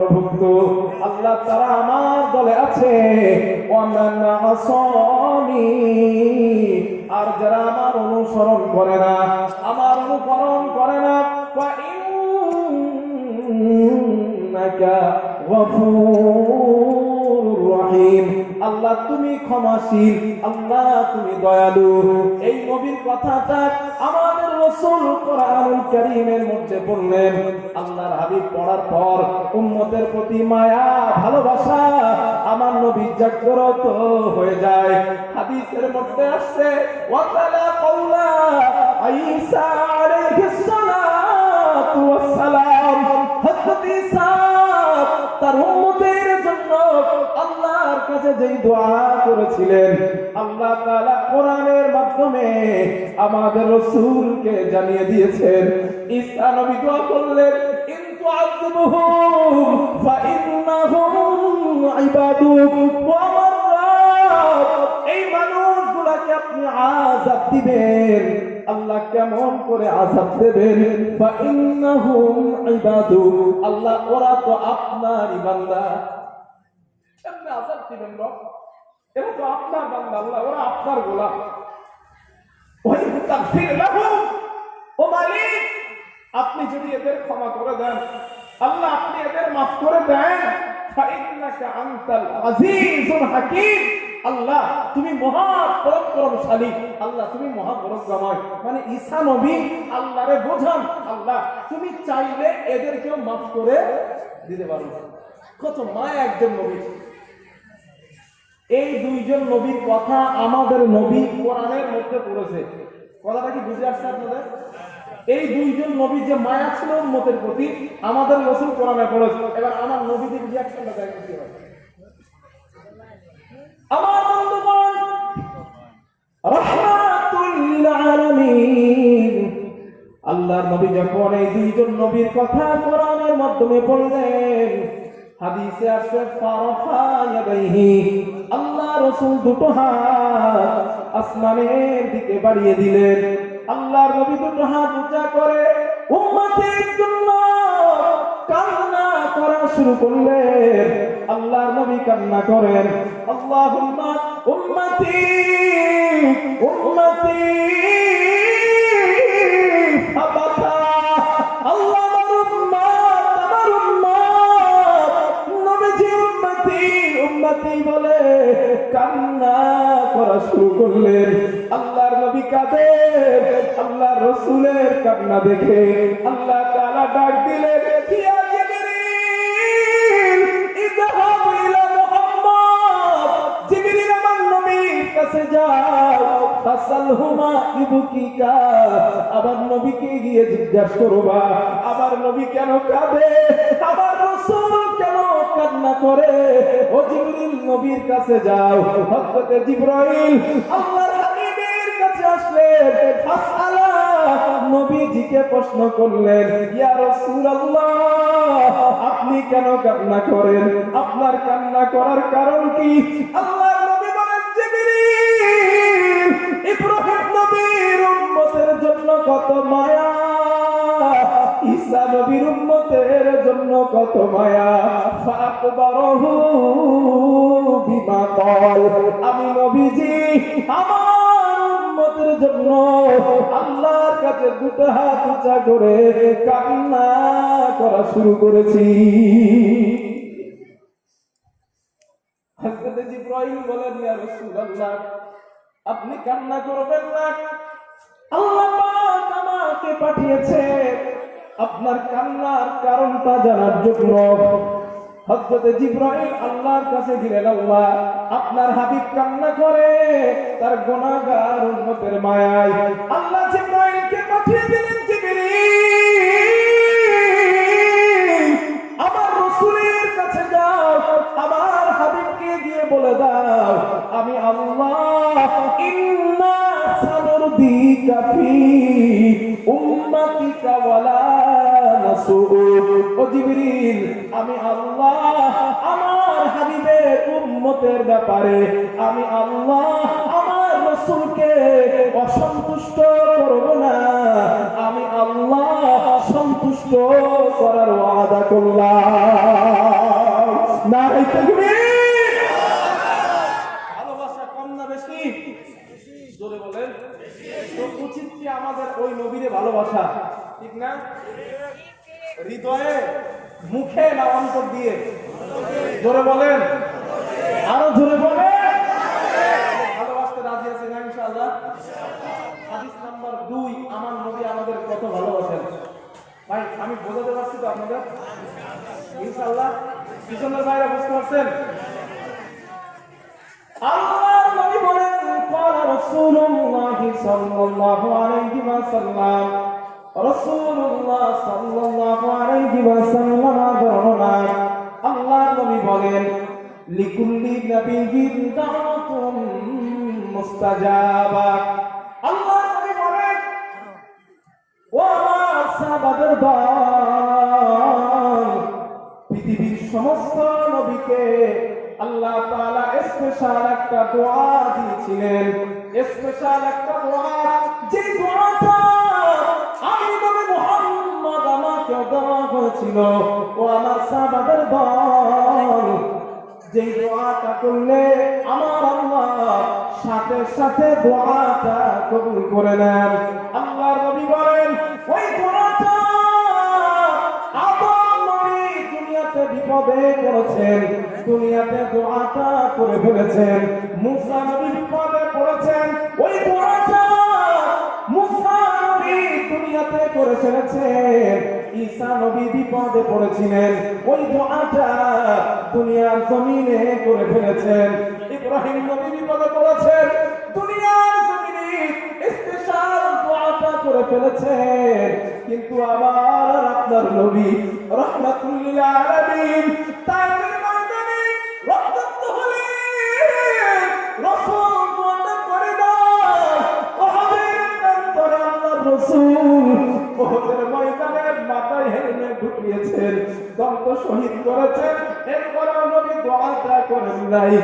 আল্লাহ তারা আমার দলে আছে, আর যারা আমার অনুসরণ করে না, আমার অনুকরণ করে না, আল্লাহ তুমি ক্ষমাশীল, আল্লাহ তুমি দয়ালু। এই নবীর কথাটা আমাদের রাসূল কোরআনুল কারীমের মধ্যে বললেন। আল্লাহর হাবিব পড়ার পর উম্মতের প্রতি মায়া ভালোবাসা আমার নবী জাগ্রত হয়ে যায়। হাদিসের মধ্যে আসছে ওয়াতালা কাওলা ঈসা আলাইহিস সালাতু ওয়াস সালাম, হযরত ঈসা তার উম্মতের জন্য আল্লাহর কাছে যেই দোয়া করেছিলেন, আল্লাহ তাআলা কোরআনের মাধ্যমে আমাদের রাসূলকে জানিয়ে দিয়েছেন। ঈসা নবী দোয়া করলেন, ইন তুআযিবুহুম ফাইন্নাহুম ইবাদুক, ওয়া মাররাব, এই মানুষগুলোকে আপনি আযাব দিবেন। আল্লাহ কেমন করে আযাব দেবেন? ফাইন্নাহুম ইবাদুক, আল্লাহ ওরা তো আপনারই বান্দা। কেমন আযাব দিবেন রব? এরা তো আপনার বান্দা, আল্লাহ ওরা আপনার গোলাম। ওই তাগফির লাহুম, ও মালিক আপনি যদি এদের ক্ষমা করে দেন, আল্লাহ আপনি এদের মাফ করে দেন, ফাইন্নাকা আনতাল আজিজুল হাকীম, আল্লাহ তুমি মহা পরাক্রমশালী, আল্লাহ তুমি মহা পরাক্রমশালী। মানে ঈসা নবী আল্লাহরে বোঝান, আল্লাহ তুমি চাইলে এদেরকেও মাফ করে দিতে পারো। কত মায়া একজন নবী। এই দুইজন নবীর কথা আমাদের নবী কোরআনের মধ্যে পড়েছে। কথাটা কি বুঝে আসছে আপনাদের? এই দুইজন নবীর যে মায়া ছিল উম্মতের প্রতি, আমাদের রাসূল কোরআনে পড়েছে। এবার আমার নবীদের রিঅ্যাকশনটা দেখেন কি হয়। আমার বন্ধুগণ, রাহমাতুল লিল আলামিন, আল্লাহর নবী যখন এই দুইজন নবীর কথা কোরআনের মাধ্যমে বললেন, হাদিসে আসছে ফারাফা ইয়াদাইহি, আল্লাহ রাসূল দুটো হাত আসমানের দিকে বাড়িয়ে দিলেন। আল্লাহর নবী দুটো হাত উঁচা করে উম্মতের জন্য কান্না করা শুরু করলেন। আল্লাহর নবী কান্না করেন, আল্লাহুম্মা উম্মতি উম্মতি ফাবাতা, আল্লাহ আমার উম্মত নবীজি উম্মতি উম্মতি বলে কান্না করা শুরু করলেন। আল্লাহর নবী কাঁদেন, আল্লাহর রাসূলের কান্না দেখে আল্লাহ তাআলা ডাক দিলেন, ইয়া জিবরিল ইযহাব ইলা মুহাম্মদ, জিবরিল আমার নবীর কাছে যাও, ফাসালহুমা ইবকিকা, আমার নবীকে গিয়ে জিজ্ঞাসা করবা আমার নবী কেন কাঁদে, আমার রাসূল কেন কান্না করে। ও জিবরিল নবীর কাছে যাও। হযরত জিবরাইল আল্লাহর হাবিবের কাছে আসলেন, ফাসালা নবীজিকে প্রশ্ন করলেন, ইয়া রাসূলুল্লাহ আপনি কেন কান্না করেন, আপনার কান্না করার কারণ কি? আল্লাহর নবী বলেন, জিবরিল ইব্রাহিম নবীর উম্মতের জন্য কত মায়া, ঈসা নবীর উম্মতের জন্য কত মায়া, ফাকবারহু বিমা ক্বাল, আমি নবীজি আমার উম্মতের জন্য আল্লাহর কাছে দুটো হাত উঁচা করে কান্না করা শুরু করেছি। হযরত জিবরাইল বলেন, ইয়া রাসূলুল্লাহ আপনি কান্না করবেন না, আল্লাহ পাক আমাকে পাঠিয়েছে আপনার কান্নার কারণটা জানার জন্য। হযরত জিবরাইল আল্লাহর কাছে গেলেন, আল্লাহ আপনার হাবিব কান্না করে তার গুনাহগার উম্মতের মায়ায়। আল্লাহ জিবরাইলকে পাঠিয়ে দিলেন, জিবরিল আমার রাসূলের কাছে যাও, আমার হাবিবকে গিয়ে বলে দাও আমি আল্লাহ ইন্না সানুরদিকা ফি উম্মাতিকা ওয়ালা নাসুউ, ও জিবরিল আমি আল্লাহ আমার হাবিবের উম্মতের ব্যাপারে আমি আল্লাহ আমার রাসূলকে অসন্তুষ্ট করব না, আমি আল্লাহ সন্তুষ্ট সন্তুষ্ট করার ওয়াদা করলাম। নারে তাকবীর। ভালোবাসা কম না বেশি? জোরে বলেন। তো উচিত কি আমাদের ওই নবীরে ভালোবাসা, ঠিক না? হৃদয়ে, মুখে না অন্তর দিয়ে? জোরে বলেন, আরো জোরে বলেন। ভালোবাসতে রাজি আছে না ইনশাআল্লাহ? হাদিস নাম্বার 2, আমার নবী আমাদের কত ভালোবাসেন। ভাই আমি বোঝাতে পারছি তো আপনাদের ইনশাআল্লাহ? পিছনের ভাইরা বুঝতে পারছেন? আল্লাহর নবী বলেন, ক্বালা রাসূলুল্লাহ সাল্লাল্লাহু আলাইহি ওয়াসাল্লাম, রাসূলুল্লাহ সাল্লাল্লাহু আলাইহি ওয়াসাল্লাম বলেন, আল্লাহর নবী বলেন, লিকুল্লি নাবিয়্যিন দাওয়াতুন মুস্তাজাবা। আল্লাহর নবী বলেন, ও আমার সাহাবাদের দল, পৃথিবীর সমস্ত নবীকে আল্লাহ তাআলা স্পেশাল একটা দোয়া দিয়েছিলেন, স্পেশাল একটা দোয়া, যে দোয়াটা আমি নবী মুহাম্মদ আমাকে দেওয়া হয়েছিল। ও আমার সাহাবাদের দল, যে দোয়াটা করলে আমার আল্লাহ সাথে সাথে দোয়াটা কবুল করে নেন। আল্লাহর নবী বলেন, ওই দোয়াটা আদম নবী দুনিয়াতে বিপদে পড়েছেন, দুনিয়াতে দোয়াটা করে ফেলেছেন। মুসা নবী বিপদে পড়েছেন, ওই দোয়াটা মুসা নবী দুনিয়াতে করে ফেলেছেন। ঈসা নবী বিপদে পড়েছিলেন, ওই দোয়াটা দুনিয়ার জমিনে করে ফেলেছেন। ইব্রাহিম নবী বিপদে পড়েছেন, দুনিয়ার জমিনে স্পেশাল দোয়াটা করে ফেলেছেন। কিন্তু আবার আপনার নবী রাহমাতুল লিল আলামিন তাইফের ময়দানে রক্তাক্ত হলেন, রাসূল দোয়াটা করে দাও। ওহদের প্রান্তরে আল্লাহর রাসূল ওহদের ময়দানে মাথায় হেলমেট ঢুকিয়েছেন, দন্ত শহীদ করেছেন, এরপরে নবী দোয়াটা করেন নাই।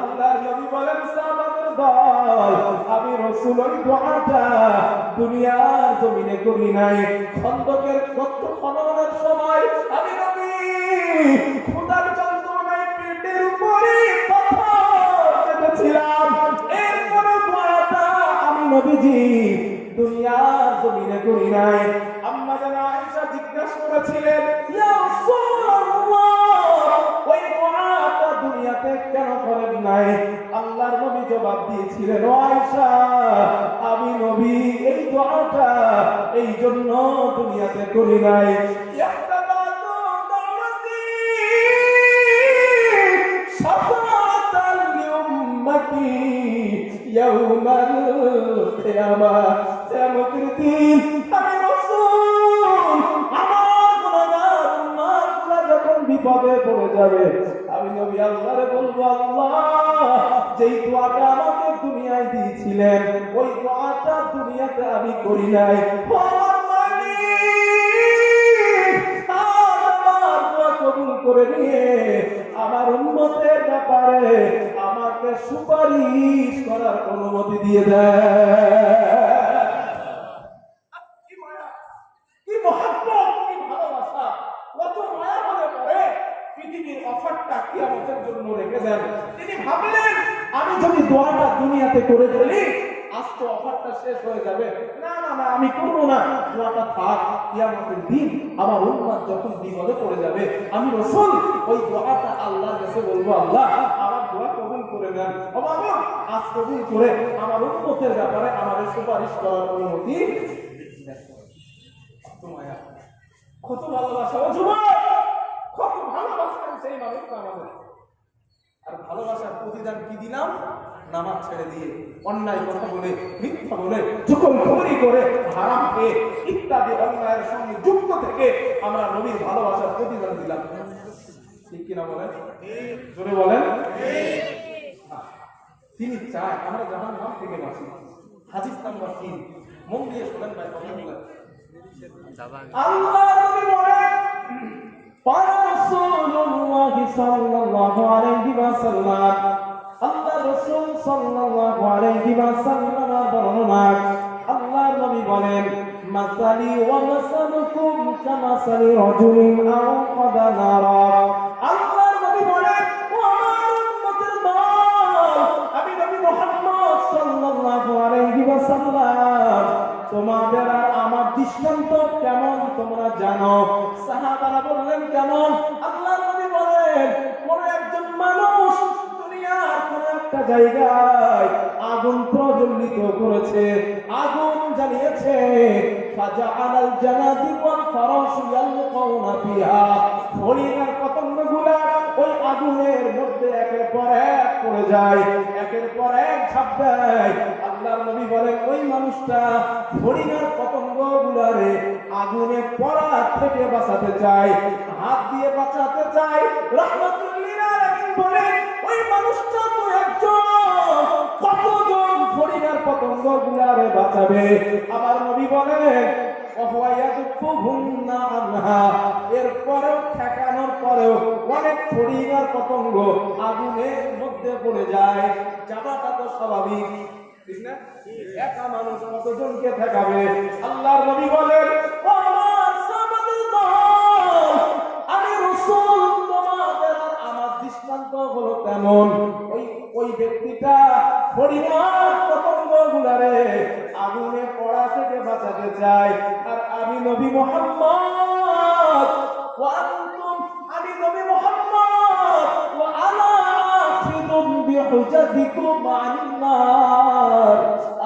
আল্লাহর নবী বলেন, সাহাবাদের দল, আমি রাসূল ওই দোয়াটা দুনিয়ার জমিনে করি নাই। খন্দকের গর্ত খননের সময় আমি নবী খোদার যন্ত্রণায় পেটের উপরে পাথর চেপেছিলাম, এরপরে দোয়াটা আমি নবীজি দুনিয়ার জমিনে করি নাই। আম্মা জান আয়েশা জিজ্ঞাসা করেছিলেন, ইয়া রাসূলুল্লাহ, ওই দোয়াটা দুনিয়াতে কেন করেন নাই? আল্লাহর নবী জবাব দিয়েছিলেন, ও আয়েশা, আমি নবী এই দোয়াটা এই জন্য দুনিয়াতে করি নাই। শাফাআতাল লিউম্মতি ইয়াউমাল কিয়ামাহ, কিয়ামতের দিন আমি রাসূল আমার গুনাহগার উম্মতরা যখন বিপদে পড়ে যাবে, আমি নবী আল্লাহরে বলবো, আল্লাহ যেই দোয়াটা আমাকে দুনিয়ায় দিয়েছিলেন ওই দোয়াটা দুনিয়াতে আমি করি নাই। আমার মালিক আমার দোয়া কবুল করে নিয়ে আমার উম্মতের ব্যাপারে আমাকে সুপারিশ করার অনুমতি দিয়ে দেয়। কি মায়া, কি মহব্বত, কি ভালোবাসা, কত মায়া হলে পরে পৃথিবীর অফারটা কিয়ামতের জন্য রেখে দেন। তিনি ভাবলেন, আমি যদি দোয়াটা দুনিয়াতে করে ফেলি আজ তো অফারটা শেষ হয়ে যাবে, না না না আমি করবো না, দোয়াটা থাক, কিয়ামতের দিন আমার উম্মত যখন বিপদে পড়ে যাবে আমি রাসূল ওই দোয়াটা আল্লাহর কাছে বলবো, আল্লাহ আমার দোয়া কবুল করে নেন। ও বাবা, আজ কবুল করে আমার উম্মতের ব্যাপারে আমাদের সুপারিশ করার অনুমতি দেন। কত ভালোবাসা, ও যুবক, কত ভালোবাসতেন সেই মানুষটা আমাদের। আর ভালোবাসার প্রতিদান কি দিলাম? নামাজ ছেড়ে দিয়ে, অন্যায় কথা বলে, মিথ্যা বলে, চুগলখড়ি করে, হারাম খেয়ে ইত্যাদি অন্যায়ের সঙ্গে যুক্ত থেকে আমরা নবীর ভালোবাসার প্রতিদান দিলাম। ঠিক কিনা বলেন? জোরে বলেন। তিনি চায় আমরা জাহান্নাম থেকে বাঁচি। হাদিস নাম্বার 3, মন দিয়ে শোনেন ভাই, কথা বলেন। আল্লাহ নবী বলেন, রাসূলুল্লাহ সাল্লাল্লাহু আলাইহি ওয়াসাল্লাম, আল্লাহ রাসূল সাল্লাল্লাহু আলাইহি ওয়াসাল্লাম বর্ণনা, আল্লাহর নবী বলেন, মাসালি ওয়া মাসালুকুম কামাসালি রাজুলিন আওকাদা নারা। আল্লাহর নবী বলেন, ও আমার উম্মতের দল, আমি নবী মুহাম্মদ সাল্লাল্লাহু আলাইহি ওয়াসাল্লাম তোমাদের আর আমার দৃষ্টান্ত কেমন তোমরা জানো? সাহাবারা বললেন, কেমন? আল্লাহর নবী বলেন, কোন একজন মানুষ দুনিয়ার কোন একটা জায়গায় আগুন প্রজ্বলিত করেছে, আগুন জ্বালিয়েছে, ফাজাআলাল জানাদিব ওয়াল ফারাশু ইয়ালকাউনা ফিহা, ফড়িংয়ের পতঙ্গগুলা ওই আগুনের মধ্যে একের পর এক পড়ে যায়, একের পর এক ঝাঁপ দেয়। আল্লাহর নবী বলেন, ওই মানুষটা ফড়িংয়ের পতঙ্গগুলারে আগুনে পড়া থেকে বাঁচাতে চায়, হাত দিয়ে বাঁচাতে চায়। রাহমাতুল লিল আলামিন বলেন, ওই মানুষটা তো একজন, কতজন ফড়িংয়ের পতঙ্গগুলারে বাঁচাবে? আমার নবী বলেন, এরপরেও ঠেকানোর পরেও অনেক ফড়িংয়ের পতঙ্গ আগুনের মধ্যে পড়ে যায়। যাওয়াটা তো স্বাভাবিক, ঠিক না? একা মানুষ কতজনকে ঠেকাবে? আল্লাহর নবী বলেন, ও আমার সাহাবাদের দল, আমি রাসূল তোমাদের আর আমার দৃষ্টান্ত হলো তেমন। ওই ব্যক্তিটা ফড়িংয়ের পতঙ্গগুলারে আগুনে পড়া থেকে বাঁচাতে চায়, আর আমি নবী মুহাম্মদ ওয়া আনতুম, আমি নবী মুহাম্মদ ওয়া আনা আখিদুম বিহুজাতিকুম আনিন নার,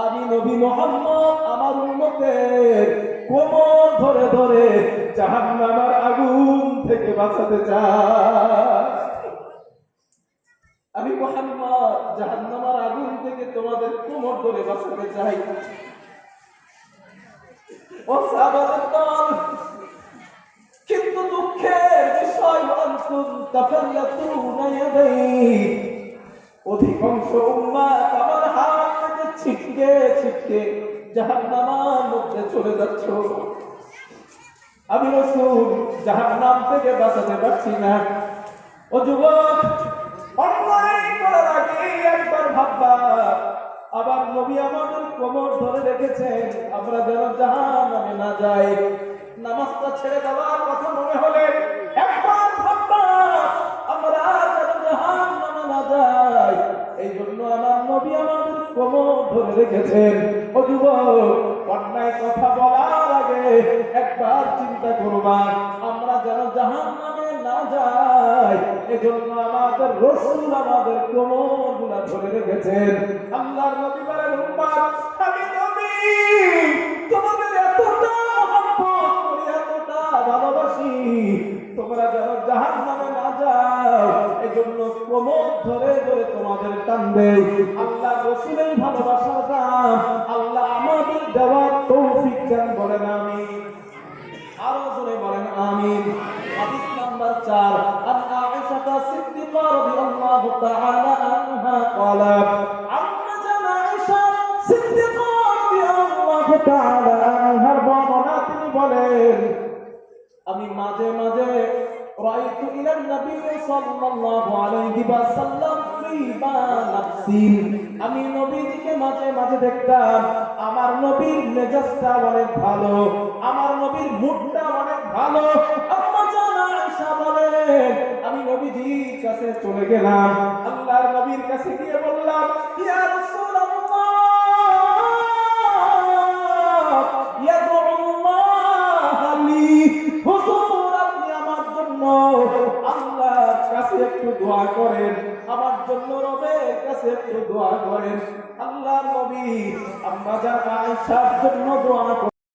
আমি নবী মুহাম্মদ আমার উম্মতের কোমর ধরে ধরে জাহান্নামের আগুন থেকে বাঁচাতে চাই। আমি মুহাম্মদ জাহান্নামের আগুন থেকে তোমাদের কোমর ধরে বাঁচাতে চাই। ও সাহাবাদের দল, কিন্তু দুঃখের বিষয়, আনতুম তাফাল্লাতুনা ইয়াদাই, অধিকাংশ উম্মাত আমার হাত থেকে ছিটকে ছিটকে জাহান্নামের মধ্যে চলে যাচ্ছ। আমি রাসূল জাহান্নাম থেকে বাঁচাতে পারছি না। ও যুবক, অন্যায় করার আগে একবার ভাববা, আবার নবী আমাদের কোমর ধরে রেখেছেন আমরা যেন জাহান্নামে না যাই। নামাজটা ছেড়ে দেওয়ার কথা মনে হলে একবার ভাববা, আমরা যেন জাহান্নামে না যাই। এই জন্য আমার নবী আমাদের কোমর ধরে রেখেছেন। ও যুবক, অন্যায় কথা বলার আগে একবার চিন্তা করবা, আমরা যেন জাহান্নামে না যাই। এজন্য আমাদের রাসূল আমাদের কোমরগুলা ধরে রেখেছেন। আল্লাহর নবী বলেন, উম্মত, আমি নবী তোমাদের এতটা মহব্বত করি, এতটা ভালোবাসি, তোমরা যেন জাহান্নামে না যাও, এজন্য কোমর ধরে ধরে তোমাদের টান দেই। আল্লাহ রাসূলের ভালোবাসার দাম আল্লাহ আমাদের দেওয়ার তৌফিক দেন, বলেন আমিন। আরো জোরে বলেন আমিন। হাদিস নাম্বার 4, আন আয়েশা সিদ্দিকা রাদিয়াল্লাহু তাআলা আনহা قالت, আম্মা জান আয়েশা সিদ্দিকা রাদিয়াল্লাহু তাআলা আনহার বর্ণনা, তিনি বলেন, আমি মাঝে মাঝে রাইতু ইলান নবী সাল্লাল্লাহু আলাইহি ওয়াসাল্লাম ফিবা নাফসি, আমি নবীজিকে মাঝে মাঝে দেখতাম, আমার নবীর মেজাজটা অনেক ভালো, আমার নবীর মুডটা অনেক ভালো। আম্মা জান আয়েশা বলেন, আমি নবীজির কাছে চলে গেলাম, আল্লাহর নবীর কাছে গিয়ে বললাম, ইয়া রাসূলুল্লাহ, ইয়াদুল্লাহ লি, হুজুর আপনি আমার জন্য আল্লাহর কাছে একটু দোয়া করেন, আমার জন্য রবের কাছে একটু দোয়া করেন। আল্লাহর নবী আম্মা জান আয়েশার জন্য দোয়া